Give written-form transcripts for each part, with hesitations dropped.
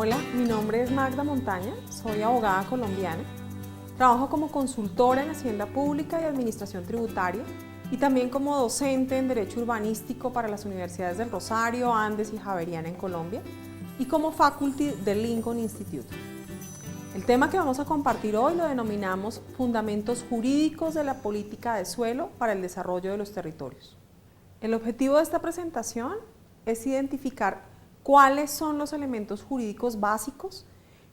Hola, mi nombre es Magda Montaña, soy abogada colombiana. Trabajo como consultora en Hacienda Pública y Administración Tributaria y también como docente en Derecho Urbanístico para las universidades del Rosario, Andes y Javeriana en Colombia y como faculty del Lincoln Institute. El tema que vamos a compartir hoy lo denominamos Fundamentos Jurídicos de la Política de Suelo para el Desarrollo de los Territorios. El objetivo de esta presentación es identificar cuáles son los elementos jurídicos básicos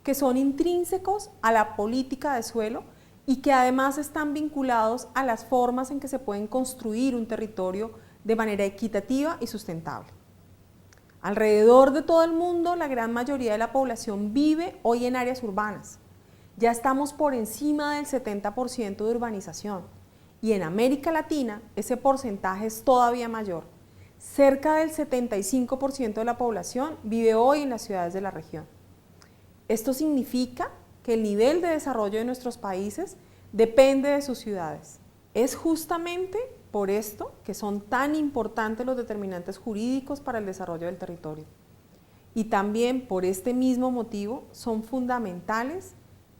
que son intrínsecos a la política de suelo y que además están vinculados a las formas en que se pueden construir un territorio de manera equitativa y sustentable. Alrededor de todo el mundo, la gran mayoría de la población vive hoy en áreas urbanas. Ya estamos por encima del 70% de urbanización y en América Latina ese porcentaje es todavía mayor. Cerca del 75% de la población vive hoy en las ciudades de la región. Esto significa que el nivel de desarrollo de nuestros países depende de sus ciudades. Es justamente por esto que son tan importantes los determinantes jurídicos para el desarrollo del territorio. Y también por este mismo motivo son fundamentales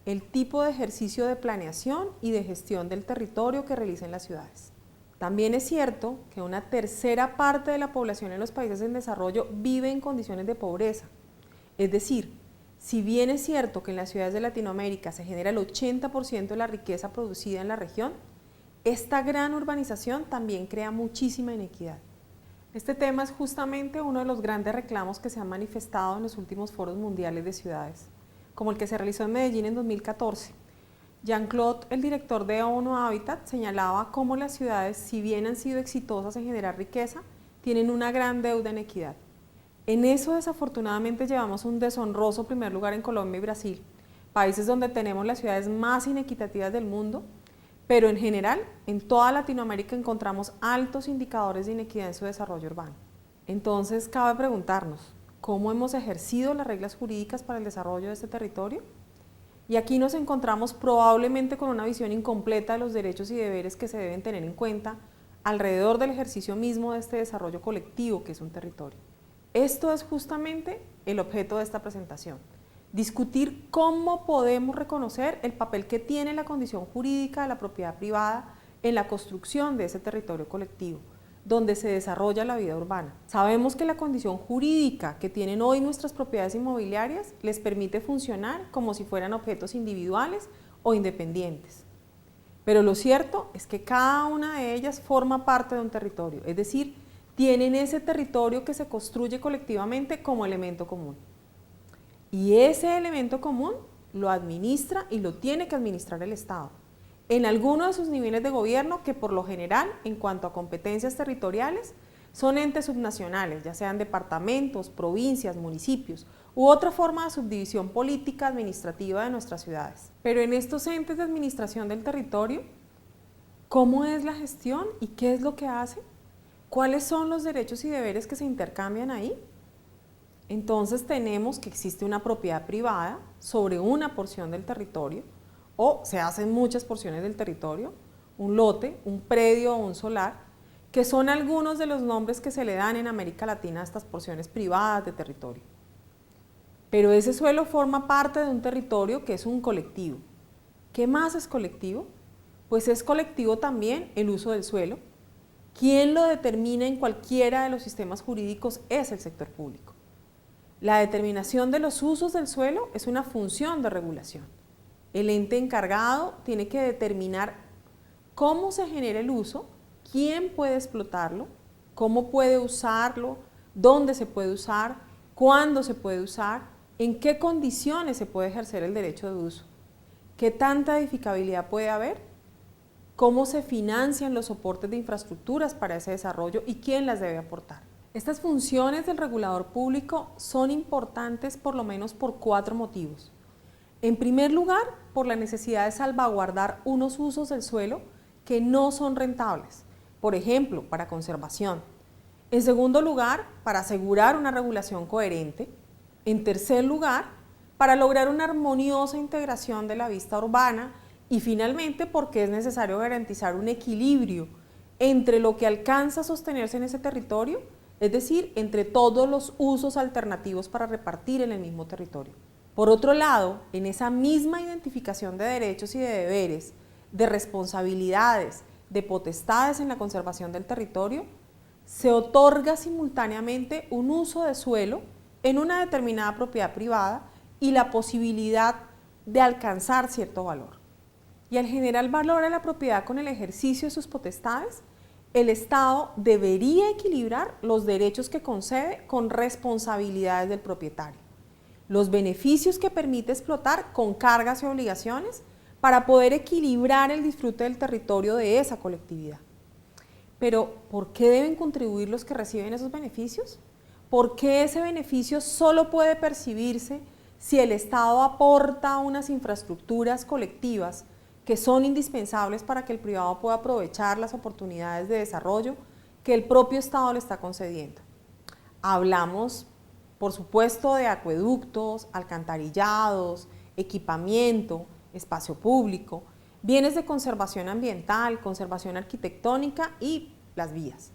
el tipo de ejercicio de planeación y de gestión del territorio que realicen las ciudades. También es cierto que una tercera parte de la población en los países en desarrollo vive en condiciones de pobreza. Es decir, si bien es cierto que en las ciudades de Latinoamérica se genera el 80% de la riqueza producida en la región, esta gran urbanización también crea muchísima inequidad. Este tema es justamente uno de los grandes reclamos que se han manifestado en los últimos foros mundiales de ciudades, como el que se realizó en Medellín en 2014. Jean-Claude, el director de ONU Habitat, señalaba cómo las ciudades, si bien han sido exitosas en generar riqueza, tienen una gran deuda en equidad. En eso desafortunadamente llevamos un deshonroso primer lugar en Colombia y Brasil, países donde tenemos las ciudades más inequitativas del mundo, pero en general en toda Latinoamérica encontramos altos indicadores de inequidad en su desarrollo urbano. Entonces cabe preguntarnos, ¿cómo hemos ejercido las reglas jurídicas para el desarrollo de este territorio? Y aquí nos encontramos probablemente con una visión incompleta de los derechos y deberes que se deben tener en cuenta alrededor del ejercicio mismo de este desarrollo colectivo que es un territorio. Esto es justamente el objeto de esta presentación, discutir cómo podemos reconocer el papel que tiene la condición jurídica de la propiedad privada en la construcción de ese territorio colectivo, donde se desarrolla la vida urbana. Sabemos que la condición jurídica que tienen hoy nuestras propiedades inmobiliarias les permite funcionar como si fueran objetos individuales o independientes. Pero lo cierto es que cada una de ellas forma parte de un territorio, es decir, tienen ese territorio que se construye colectivamente como elemento común. Y ese elemento común lo administra y lo tiene que administrar el Estado en alguno de sus niveles de gobierno que por lo general, en cuanto a competencias territoriales, son entes subnacionales, ya sean departamentos, provincias, municipios u otra forma de subdivisión política administrativa de nuestras ciudades. Pero en estos entes de administración del territorio, ¿cómo es la gestión y qué es lo que hace? ¿Cuáles son los derechos y deberes que se intercambian ahí? Entonces tenemos que existe una propiedad privada sobre una porción del territorio, o se hacen muchas porciones del territorio, un lote, un predio o un solar, que son algunos de los nombres que se le dan en América Latina a estas porciones privadas de territorio. Pero ese suelo forma parte de un territorio que es un colectivo. ¿Qué más es colectivo? Pues es colectivo también el uso del suelo. Quien lo determina en cualquiera de los sistemas jurídicos es el sector público. La determinación de los usos del suelo es una función de regulación. El ente encargado tiene que determinar cómo se genera el uso, quién puede explotarlo, cómo puede usarlo, dónde se puede usar, cuándo se puede usar, en qué condiciones se puede ejercer el derecho de uso, qué tanta edificabilidad puede haber, cómo se financian los soportes de infraestructuras para ese desarrollo y quién las debe aportar. Estas funciones del regulador público son importantes por lo menos por 4 motivos. En primer lugar, por la necesidad de salvaguardar unos usos del suelo que no son rentables, por ejemplo, para conservación. En segundo lugar, para asegurar una regulación coherente. En tercer lugar, para lograr una armoniosa integración de la vista urbana. Y finalmente, porque es necesario garantizar un equilibrio entre lo que alcanza a sostenerse en ese territorio es decir, entre todos los usos alternativos para repartir en el mismo territorio. Por otro lado, en esa misma identificación de derechos y de deberes, de responsabilidades, de potestades en la conservación del territorio, se otorga simultáneamente un uso de suelo en una determinada propiedad privada y la posibilidad de alcanzar cierto valor. Y al generar valor a la propiedad con el ejercicio de sus potestades, el Estado debería equilibrar los derechos que concede con responsabilidades del propietario, los beneficios que permite explotar con cargas y obligaciones para poder equilibrar el disfrute del territorio de esa colectividad. Pero, ¿por qué deben contribuir los que reciben esos beneficios? ¿Por qué ese beneficio solo puede percibirse si el Estado aporta unas infraestructuras colectivas que son indispensables para que el privado pueda aprovechar las oportunidades de desarrollo que el propio Estado le está concediendo? Hablamos, por supuesto, de acueductos, alcantarillados, equipamiento, espacio público, bienes de conservación ambiental, conservación arquitectónica y las vías.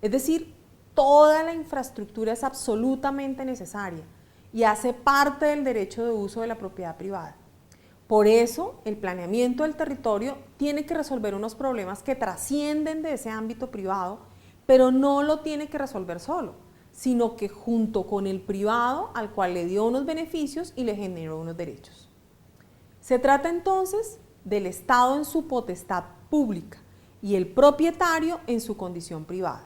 Es decir, toda la infraestructura es absolutamente necesaria y hace parte del derecho de uso de la propiedad privada. Por eso, el planeamiento del territorio tiene que resolver unos problemas que trascienden de ese ámbito privado, pero no lo tiene que resolver solo, sino que junto con el privado al cual le dio unos beneficios y le generó unos derechos. Se trata entonces del Estado en su potestad pública y el propietario en su condición privada,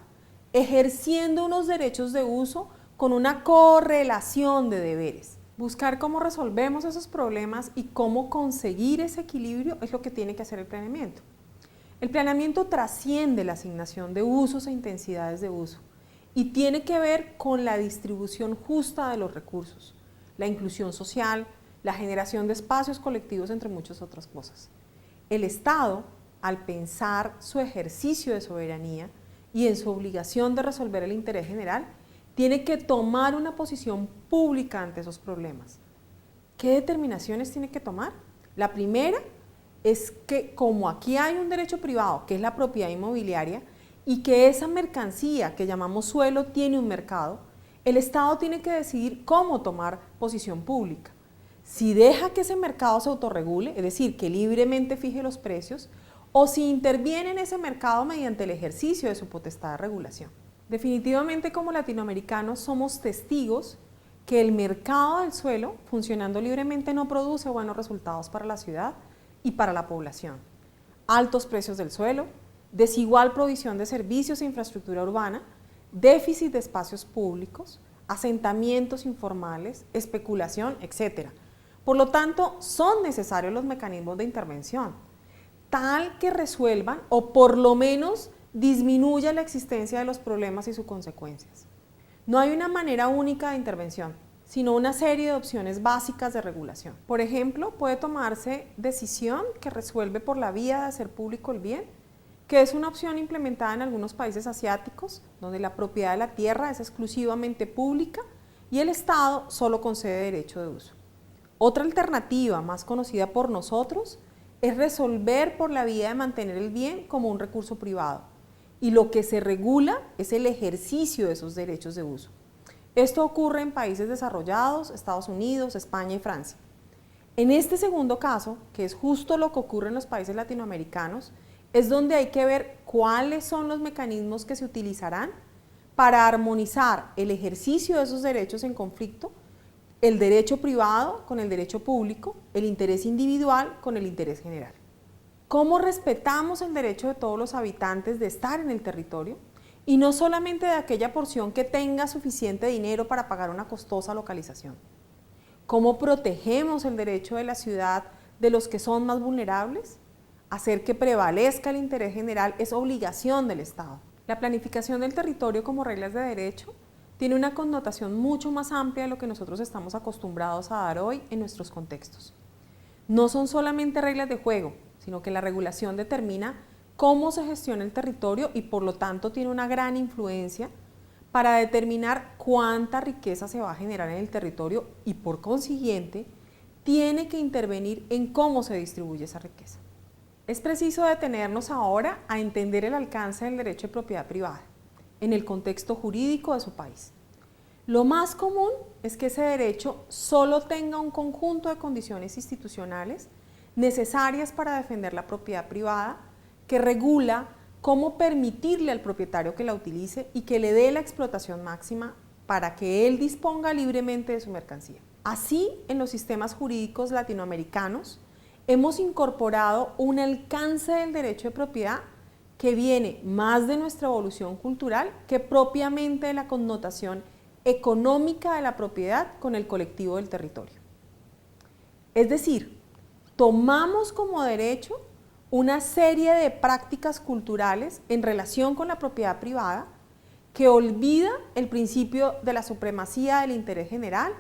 ejerciendo unos derechos de uso con una correlación de deberes. Buscar cómo resolvemos esos problemas y cómo conseguir ese equilibrio es lo que tiene que hacer el planeamiento. El planeamiento trasciende la asignación de usos e intensidades de uso y tiene que ver con la distribución justa de los recursos, la inclusión social, la generación de espacios colectivos, entre muchas otras cosas. El Estado, al pensar su ejercicio de soberanía y en su obligación de resolver el interés general, tiene que tomar una posición pública ante esos problemas. ¿Qué determinaciones tiene que tomar? La primera es que, como aquí hay un derecho privado, que es la propiedad inmobiliaria, y que esa mercancía que llamamos suelo tiene un mercado, el Estado tiene que decidir cómo tomar posición pública. Si deja que ese mercado se autorregule, es decir, que libremente fije los precios, o si interviene en ese mercado mediante el ejercicio de su potestad de regulación. Definitivamente, como latinoamericanos somos testigos que el mercado del suelo, funcionando libremente, no produce buenos resultados para la ciudad y para la población. Altos precios del suelo, desigual provisión de servicios e infraestructura urbana, déficit de espacios públicos, asentamientos informales, especulación, etc. Por lo tanto, son necesarios los mecanismos de intervención, tal que resuelvan o por lo menos disminuya la existencia de los problemas y sus consecuencias. No hay una manera única de intervención, sino una serie de opciones básicas de regulación. Por ejemplo, puede tomarse decisión que resuelve por la vía de hacer público el bien, que es una opción implementada en algunos países asiáticos, donde la propiedad de la tierra es exclusivamente pública y el Estado solo concede derecho de uso. Otra alternativa, más conocida por nosotros, es resolver por la vía de mantener el bien como un recurso privado, y lo que se regula es el ejercicio de esos derechos de uso. Esto ocurre en países desarrollados, Estados Unidos, España y Francia. En este segundo caso, que es justo lo que ocurre en los países latinoamericanos, es donde hay que ver cuáles son los mecanismos que se utilizarán para armonizar el ejercicio de esos derechos en conflicto, el derecho privado con el derecho público, el interés individual con el interés general. ¿Cómo respetamos el derecho de todos los habitantes de estar en el territorio? Y no solamente de aquella porción que tenga suficiente dinero para pagar una costosa localización. ¿Cómo protegemos el derecho de la ciudad de los que son más vulnerables? Hacer que prevalezca el interés general es obligación del Estado. La planificación del territorio como reglas de derecho tiene una connotación mucho más amplia de lo que nosotros estamos acostumbrados a dar hoy en nuestros contextos. No son solamente reglas de juego, sino que la regulación determina cómo se gestiona el territorio y por lo tanto tiene una gran influencia para determinar cuánta riqueza se va a generar en el territorio y por consiguiente tiene que intervenir en cómo se distribuye esa riqueza. Es preciso detenernos ahora a entender el alcance del derecho de propiedad privada. en el contexto jurídico de su país. Lo más común es que ese derecho solo tenga un conjunto de condiciones institucionales necesarias para defender la propiedad privada, que regula cómo permitirle al propietario que la utilice y que le dé la explotación máxima para que él disponga libremente de su mercancía. Así, en los sistemas jurídicos latinoamericanos, hemos incorporado un alcance del derecho de propiedad que viene más de nuestra evolución cultural que propiamente de la connotación económica de la propiedad con el colectivo del territorio. Es decir, tomamos como derecho una serie de prácticas culturales en relación con la propiedad privada que olvida el principio de la supremacía del interés general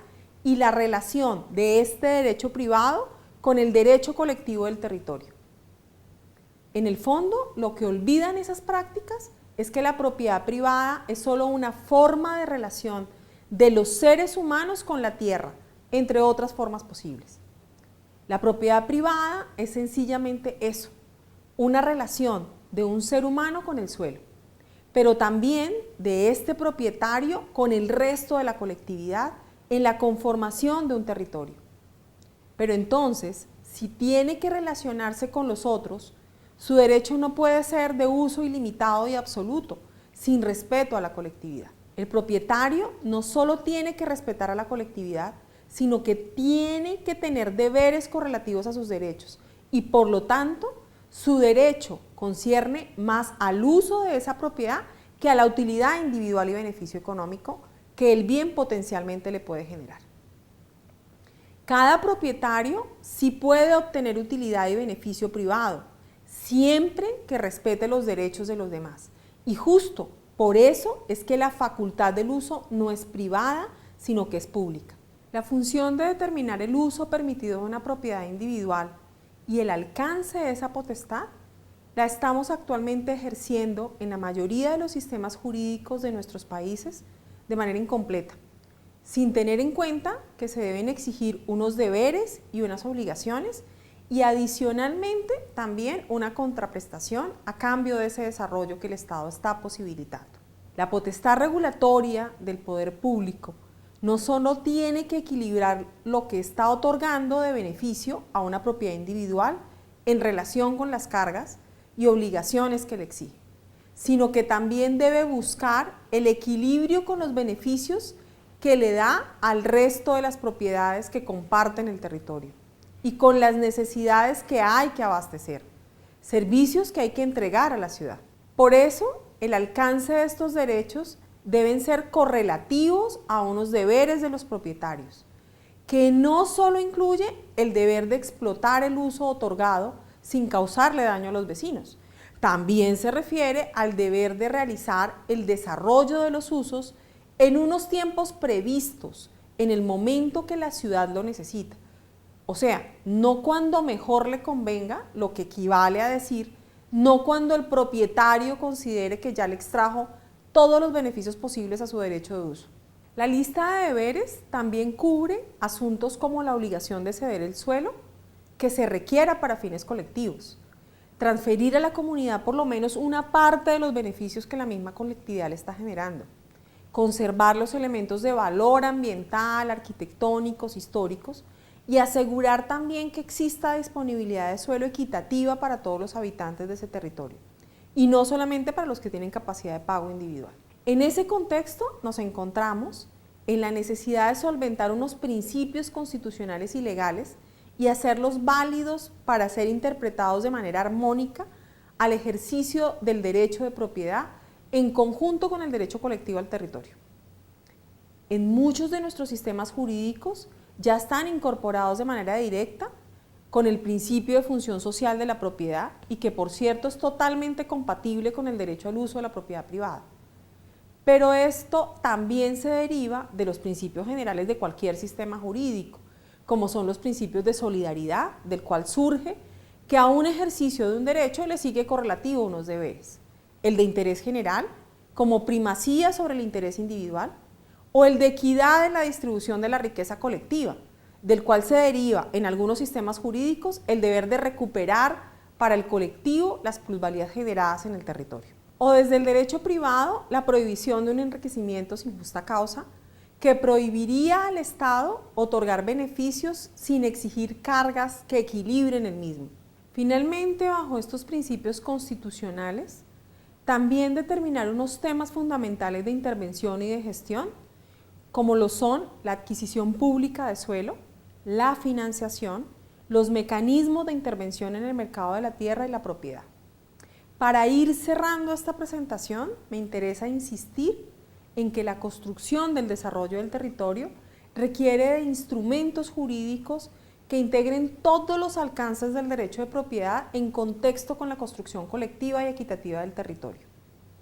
y la relación de este derecho privado con el derecho colectivo del territorio. En el fondo, lo que olvidan esas prácticas es que la propiedad privada es solo una forma de relación de los seres humanos con la tierra, entre otras formas posibles. La propiedad privada es sencillamente eso, una relación de un ser humano con el suelo, pero también de este propietario con el resto de la colectividad en la conformación de un territorio. Pero entonces, si tiene que relacionarse con los otros, su derecho no puede ser de uso ilimitado y absoluto, sin respeto a la colectividad. El propietario no solo tiene que respetar a la colectividad, sino que tiene que tener deberes correlativos a sus derechos y por lo tanto su derecho concierne más al uso de esa propiedad que a la utilidad individual y beneficio económico que el bien potencialmente le puede generar. Cada propietario sí puede obtener utilidad y beneficio privado, siempre que respete los derechos de los demás. Y justo por eso es que la facultad del uso no es privada, sino que es pública. La función de determinar el uso permitido de una propiedad individual y el alcance de esa potestad la estamos actualmente ejerciendo en la mayoría de los sistemas jurídicos de nuestros países de manera incompleta, sin tener en cuenta que se deben exigir unos deberes y unas obligaciones y adicionalmente también una contraprestación a cambio de ese desarrollo que el Estado está posibilitando. La potestad regulatoria del poder público no solo tiene que equilibrar lo que está otorgando de beneficio a una propiedad individual en relación con las cargas y obligaciones que le exige, sino que también debe buscar el equilibrio con los beneficios que le da al resto de las propiedades que comparten el territorio y con las necesidades que hay que abastecer, servicios que hay que entregar a la ciudad. Por eso, el alcance de estos derechos deben ser correlativos a unos deberes de los propietarios, que no solo incluye el deber de explotar el uso otorgado sin causarle daño a los vecinos, también se refiere al deber de realizar el desarrollo de los usos en unos tiempos previstos, en el momento que la ciudad lo necesita. O sea, no cuando mejor le convenga, lo que equivale a decir, no cuando el propietario considere que ya le extrajo todos los beneficios posibles a su derecho de uso. La lista de deberes también cubre asuntos como la obligación de ceder el suelo que se requiera para fines colectivos, transferir a la comunidad por lo menos una parte de los beneficios que la misma colectividad le está generando, conservar los elementos de valor ambiental, arquitectónicos, históricos y asegurar también que exista disponibilidad de suelo equitativa para todos los habitantes de ese territorio y no solamente para los que tienen capacidad de pago individual. En ese contexto nos encontramos en la necesidad de solventar unos principios constitucionales y legales y hacerlos válidos para ser interpretados de manera armónica al ejercicio del derecho de propiedad en conjunto con el derecho colectivo al territorio. En muchos de nuestros sistemas jurídicos ya están incorporados de manera directa con el principio de función social de la propiedad y que por cierto es totalmente compatible con el derecho al uso de la propiedad privada. Pero esto también se deriva de los principios generales de cualquier sistema jurídico, como son los principios de solidaridad, del cual surge que a un ejercicio de un derecho le sigue correlativo unos deberes, el de interés general, como primacía sobre el interés individual, o el de equidad en la distribución de la riqueza colectiva, del cual se deriva en algunos sistemas jurídicos el deber de recuperar para el colectivo las plusvalías generadas en el territorio. O desde el derecho privado, la prohibición de un enriquecimiento sin justa causa, que prohibiría al Estado otorgar beneficios sin exigir cargas que equilibren el mismo. Finalmente, bajo estos principios constitucionales, también determinar unos temas fundamentales de intervención y de gestión, como lo son la adquisición pública de suelo, la financiación, los mecanismos de intervención en el mercado de la tierra y la propiedad. Para ir cerrando esta presentación, me interesa insistir en que la construcción del desarrollo del territorio requiere de instrumentos jurídicos que integren todos los alcances del derecho de propiedad en contexto con la construcción colectiva y equitativa del territorio.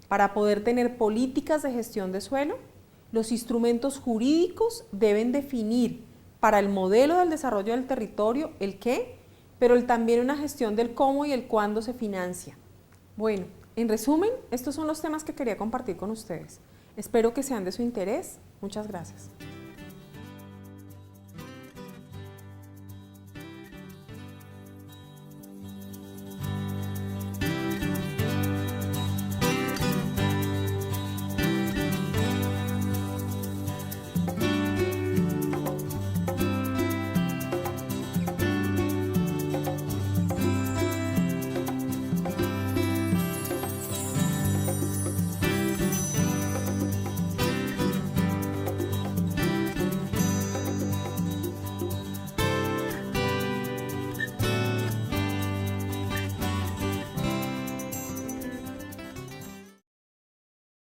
Para poder tener políticas de gestión de suelo, los instrumentos jurídicos deben definir para el modelo del desarrollo del territorio el qué, pero también una gestión del cómo y el cuándo se financia. Bueno, en resumen, estos son los temas que quería compartir con ustedes. Espero que sean de su interés. Muchas gracias.